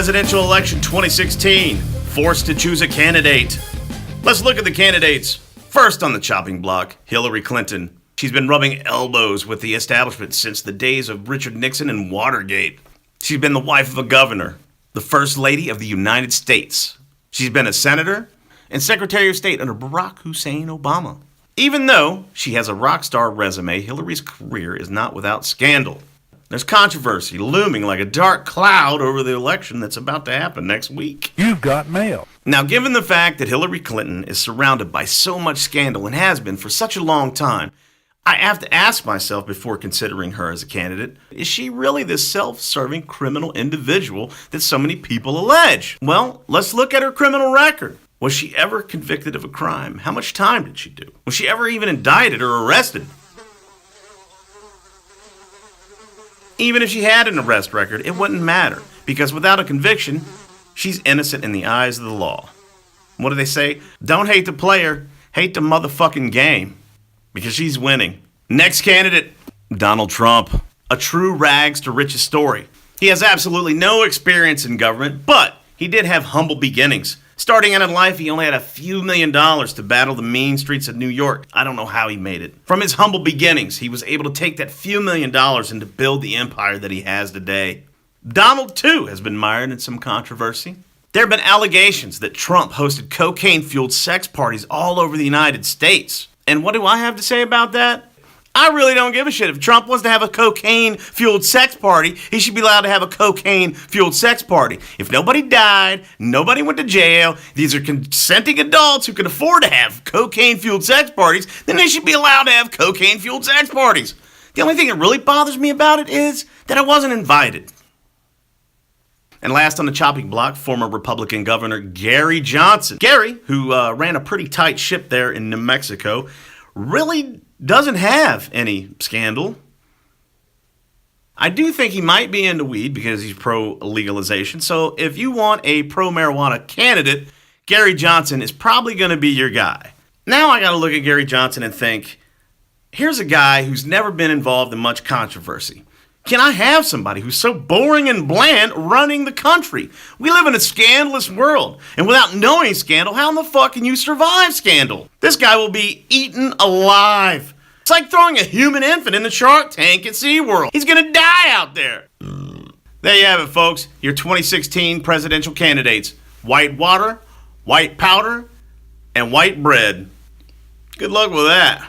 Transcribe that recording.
Presidential election 2016. Forced to choose a candidate. Let's look at the candidates. First on the chopping block, Hillary Clinton. She's been rubbing elbows with the establishment since the days of Richard Nixon and Watergate. She's been the wife of a governor, the First Lady of the United States. She's been a senator and Secretary of State under Barack Hussein Obama. Even though she has a rock star resume, Hillary's career is not without scandal. There's controversy looming like a dark cloud over the election that's about to happen next week. You've got mail. Now, given the fact that Hillary Clinton is surrounded by so much scandal and has been for such a long time, I have to ask myself before considering her as a candidate, is she really this self-serving criminal individual that so many people allege? Well, let's look at her criminal record. Was she ever convicted of a crime? How much time did she do? Was she ever even indicted or arrested? Even if she had an arrest record, it wouldn't matter, because without a conviction, she's innocent in the eyes of the law. What do they say? Don't hate the player, hate the motherfucking game, because she's winning. Next candidate, Donald Trump. A true rags to riches story. He has absolutely no experience in government, but he did have humble beginnings. Starting out in life, he only had a few $1,000,000 to battle the mean streets of New York. I don't know how he made it. From his humble beginnings, he was able to take that few $1,000,000 and to build the empire that he has today. Donald, too, has been mired in some controversy. There have been allegations that Trump hosted cocaine-fueled sex parties all over the United States. And what do I have to say about that? I really don't give a shit. If Trump wants to have a cocaine-fueled sex party, he should be allowed to have a cocaine-fueled sex party. If nobody died, nobody went to jail, these are consenting adults who can afford to have cocaine-fueled sex parties, then they should be allowed to have cocaine-fueled sex parties. The only thing that really bothers me about it is that I wasn't invited. And last on the chopping block, former Republican Governor Gary Johnson. Gary, who ran a pretty tight ship there in New Mexico, really doesn't have any scandal. I do think he might be into weed because he's pro-legalization. So if you want a pro-marijuana candidate, Gary Johnson is probably going to be your guy. Now I got to look at Gary Johnson and think, here's a guy who's never been involved in much controversy. Can I have somebody who's so boring and bland running the country? We live in a scandalous world, and without knowing scandal, how in the fuck can you survive scandal? This guy will be eaten alive. It's like throwing a human infant in the shark tank at SeaWorld. He's gonna die out there. There you have it, folks. Your 2016 presidential candidates. White water, white powder, and white bread. Good luck with that.